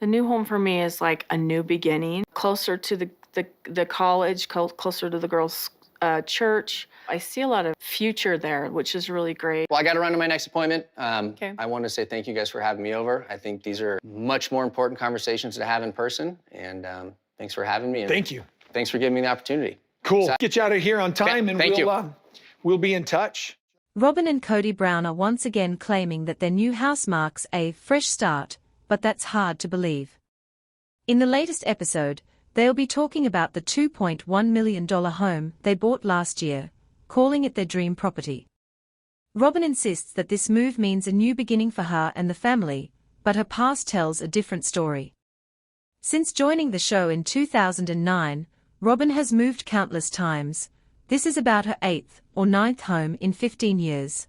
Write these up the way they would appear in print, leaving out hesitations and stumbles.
The new home for me is like a new beginning, closer to the college, closer to the girls' church. I see a lot of future there, which is really great. Well, I got to run to my next appointment. Okay. I want to say thank you guys for having me over. I think these are much more important conversations to have in person, and thanks for having me. And thank you. Thanks for giving me the opportunity. Cool. Get you out of here on time, okay, and we'll be in touch. Robyn and Kody Brown are once again claiming that their new house marks a fresh start, but that's hard to believe. In the latest episode, they'll be talking about the $2.1 million home they bought last year, calling it their dream property. Robyn insists that this move means a new beginning for her and the family, but her past tells a different story. Since joining the show in 2009, Robyn has moved countless times. This is about her 8th or 9th home in 15 years.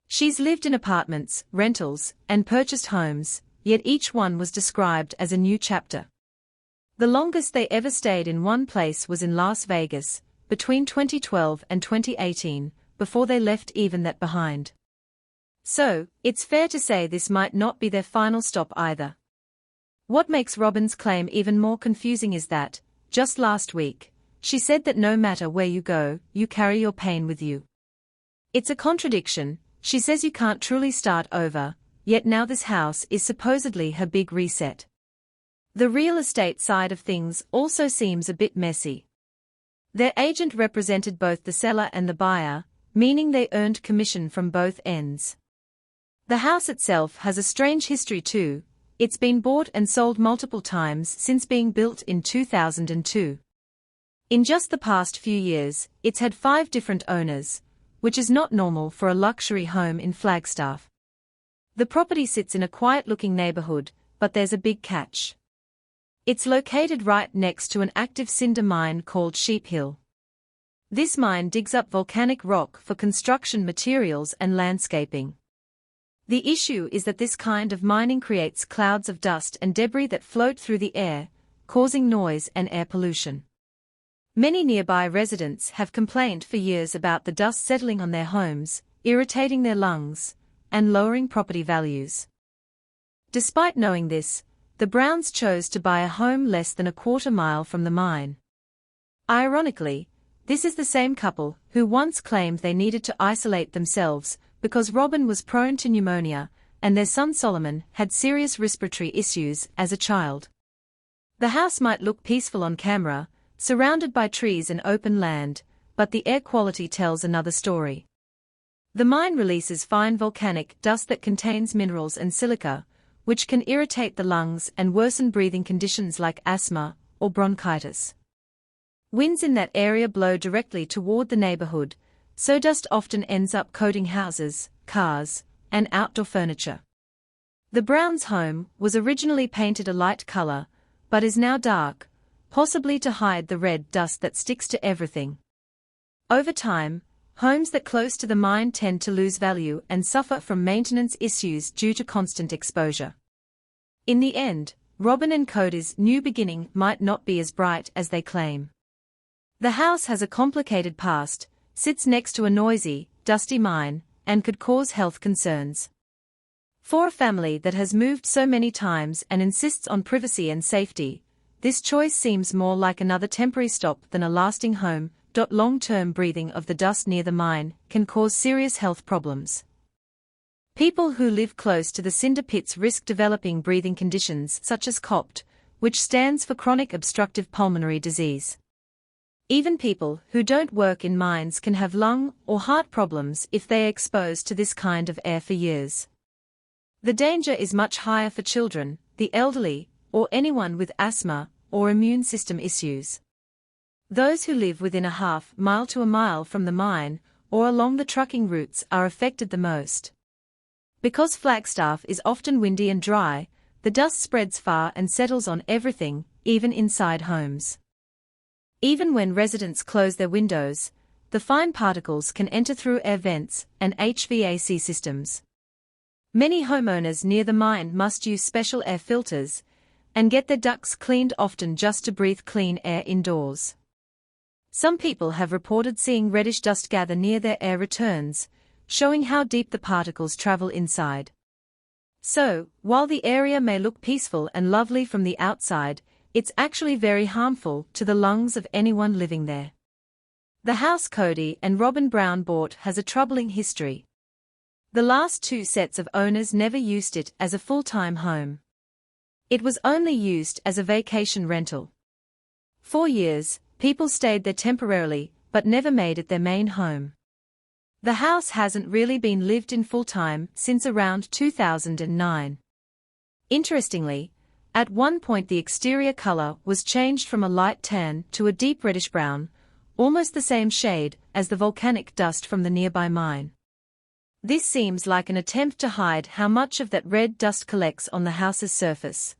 She's lived in apartments, rentals, and purchased homes, yet each one was described as a new chapter. The longest they ever stayed in one place was in Las Vegas, between 2012 and 2018, before they left even that behind. So, it's fair to say this might not be their final stop either. What makes Robyn's claim even more confusing is that, just last week, she said that no matter where you go, you carry your pain with you. It's a contradiction. She says you can't truly start over, yet now this house is supposedly her big reset. The real estate side of things also seems a bit messy. Their agent represented both the seller and the buyer, meaning they earned commission from both ends. The house itself has a strange history too. It's been bought and sold multiple times since being built in 2002. In just the past few years, it's had 5 different owners, which is not normal for a luxury home in Flagstaff. The property sits in a quiet-looking neighborhood, but there's a big catch. It's located right next to an active cinder mine called Sheep Hill. This mine digs up volcanic rock for construction materials and landscaping. The issue is that this kind of mining creates clouds of dust and debris that float through the air, causing noise and air pollution. Many nearby residents have complained for years about the dust settling on their homes, irritating their lungs, and lowering property values. Despite knowing this, the Browns chose to buy a home less than a quarter-mile from the mine. Ironically, this is the same couple who once claimed they needed to isolate themselves because Robyn was prone to pneumonia, and their son Solomon had serious respiratory issues as a child. The house might look peaceful on camera, surrounded by trees and open land, but the air quality tells another story. The mine releases fine volcanic dust that contains minerals and silica, which can irritate the lungs and worsen breathing conditions like asthma or bronchitis. Winds in that area blow directly toward the neighborhood, so dust often ends up coating houses, cars, and outdoor furniture. The Browns' home was originally painted a light color, but is now dark, possibly to hide the red dust that sticks to everything. Over time, homes that close to the mine tend to lose value and suffer from maintenance issues due to constant exposure. In the end, Robyn and Kody's new beginning might not be as bright as they claim. The house has a complicated past, sits next to a noisy, dusty mine, and could cause health concerns. For a family that has moved so many times and insists on privacy and safety, this choice seems more like another temporary stop than a lasting home. Long-term breathing of the dust near the mine can cause serious health problems. People who live close to the cinder pits risk developing breathing conditions such as COPD, which stands for chronic obstructive pulmonary disease. Even people who don't work in mines can have lung or heart problems if they are exposed to this kind of air for years. The danger is much higher for children, the elderly, or anyone with asthma or immune system issues. Those who live within a half-mile to a mile from the mine or along the trucking routes are affected the most. Because Flagstaff is often windy and dry, the dust spreads far and settles on everything, even inside homes. Even when residents close their windows, the fine particles can enter through air vents and HVAC systems. Many homeowners near the mine must use special air filters and get their ducts cleaned often just to breathe clean air indoors. Some people have reported seeing reddish dust gather near their air returns, showing how deep the particles travel inside. So, while the area may look peaceful and lovely from the outside, it's actually very harmful to the lungs of anyone living there. The house Kody and Robyn Brown bought has a troubling history. The last two sets of owners never used it as a full-time home. It was only used as a vacation rental. For years, people stayed there temporarily, but never made it their main home. The house hasn't really been lived in full-time since around 2009. Interestingly, at one point the exterior color was changed from a light tan to a deep reddish brown, almost the same shade as the volcanic dust from the nearby mine. This seems like an attempt to hide how much of that red dust collects on the house's surface.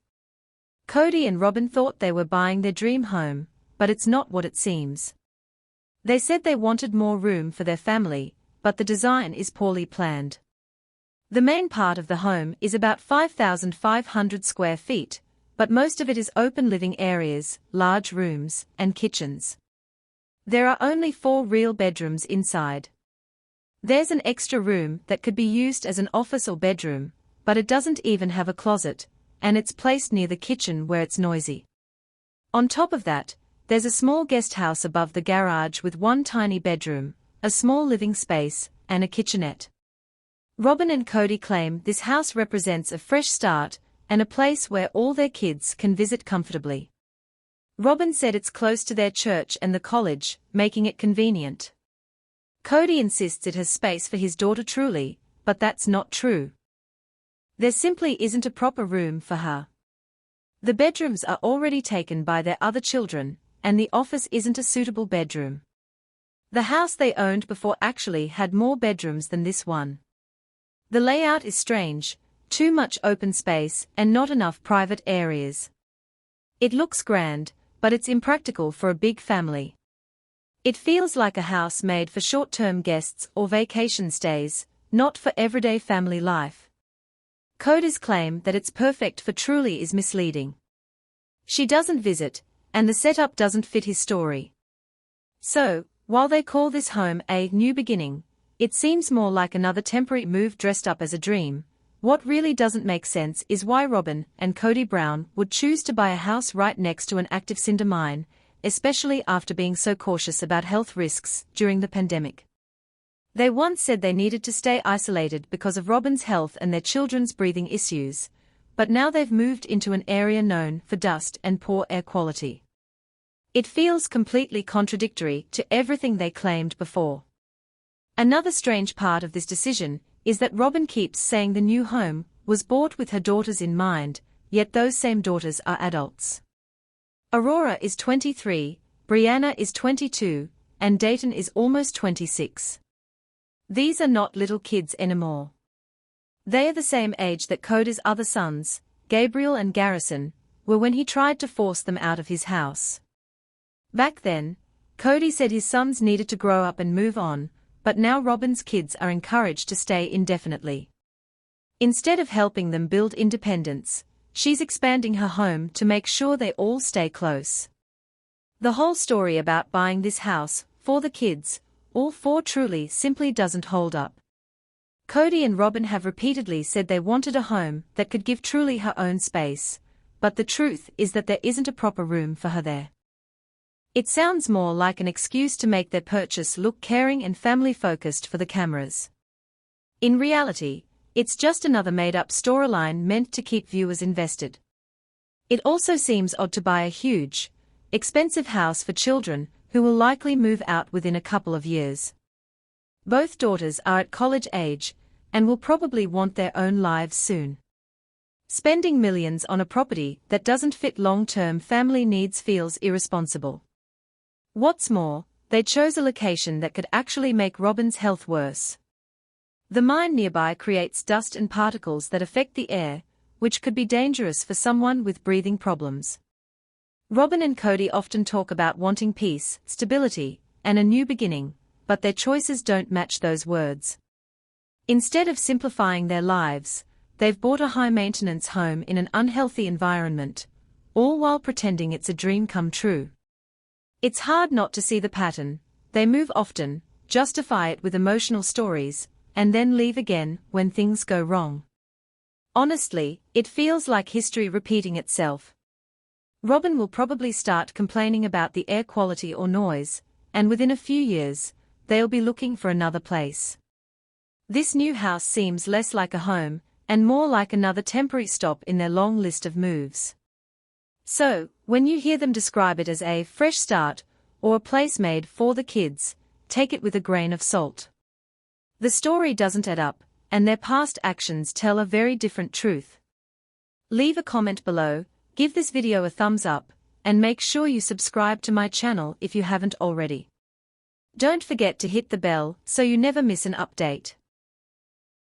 Kody and Robyn thought they were buying their dream home, but it's not what it seems. They said they wanted more room for their family, but the design is poorly planned. The main part of the home is about 5,500 square feet, but most of it is open living areas, large rooms, and kitchens. There are only 4 real bedrooms inside. There's an extra room that could be used as an office or bedroom, but it doesn't even have a closet, and it's placed near the kitchen where it's noisy. On top of that, there's a small guest house above the garage with 1 tiny bedroom, a small living space, and a kitchenette. Robyn and Kody claim this house represents a fresh start and a place where all their kids can visit comfortably. Robyn said it's close to their church and the college, making it convenient. Kody insists it has space for his daughter Truly, but that's not true. There simply isn't a proper room for her. The bedrooms are already taken by their other children, and the office isn't a suitable bedroom. The house they owned before actually had more bedrooms than this one. The layout is strange, too much open space and not enough private areas. It looks grand, but it's impractical for a big family. It feels like a house made for short-term guests or vacation stays, not for everyday family life. Kody's claim that it's perfect for Truly is misleading. She doesn't visit, and the setup doesn't fit his story. So, while they call this home a new beginning, it seems more like another temporary move dressed up as a dream. What really doesn't make sense is why Robyn and Kody Brown would choose to buy a house right next to an active cinder mine, especially after being so cautious about health risks during the pandemic. They once said they needed to stay isolated because of Robyn's health and their children's breathing issues, but now they've moved into an area known for dust and poor air quality. It feels completely contradictory to everything they claimed before. Another strange part of this decision is that Robyn keeps saying the new home was bought with her daughters in mind, yet those same daughters are adults. Aurora is 23, Brianna is 22, and Dayton is almost 26. These are not little kids anymore. They are the same age that Kody's other sons, Gabriel and Garrison, were when he tried to force them out of his house. Back then, Kody said his sons needed to grow up and move on, but now Robyn's kids are encouraged to stay indefinitely. Instead of helping them build independence, she's expanding her home to make sure they all stay close. The whole story about buying this house, for the kids, all 4 Truly simply doesn't hold up. Kody and Robyn have repeatedly said they wanted a home that could give Truly her own space, but the truth is that there isn't a proper room for her there. It sounds more like an excuse to make their purchase look caring and family-focused for the cameras. In reality, it's just another made-up storyline meant to keep viewers invested. It also seems odd to buy a huge, expensive house for children who will likely move out within a couple of years. Both daughters are at college age and will probably want their own lives soon. Spending millions on a property that doesn't fit long-term family needs feels irresponsible. What's more, they chose a location that could actually make Robyn's health worse. The mine nearby creates dust and particles that affect the air, which could be dangerous for someone with breathing problems. Robyn and Kody often talk about wanting peace, stability, and a new beginning, but their choices don't match those words. Instead of simplifying their lives, they've bought a high-maintenance home in an unhealthy environment, all while pretending it's a dream come true. It's hard not to see the pattern. They move often, justify it with emotional stories, and then leave again when things go wrong. Honestly, it feels like history repeating itself. Robyn will probably start complaining about the air quality or noise, and within a few years, they'll be looking for another place. This new house seems less like a home, and more like another temporary stop in their long list of moves. So, when you hear them describe it as a fresh start, or a place made for the kids, take it with a grain of salt. The story doesn't add up, and their past actions tell a very different truth. Leave a comment below, give this video a thumbs up, and make sure you subscribe to my channel if you haven't already. Don't forget to hit the bell so you never miss an update.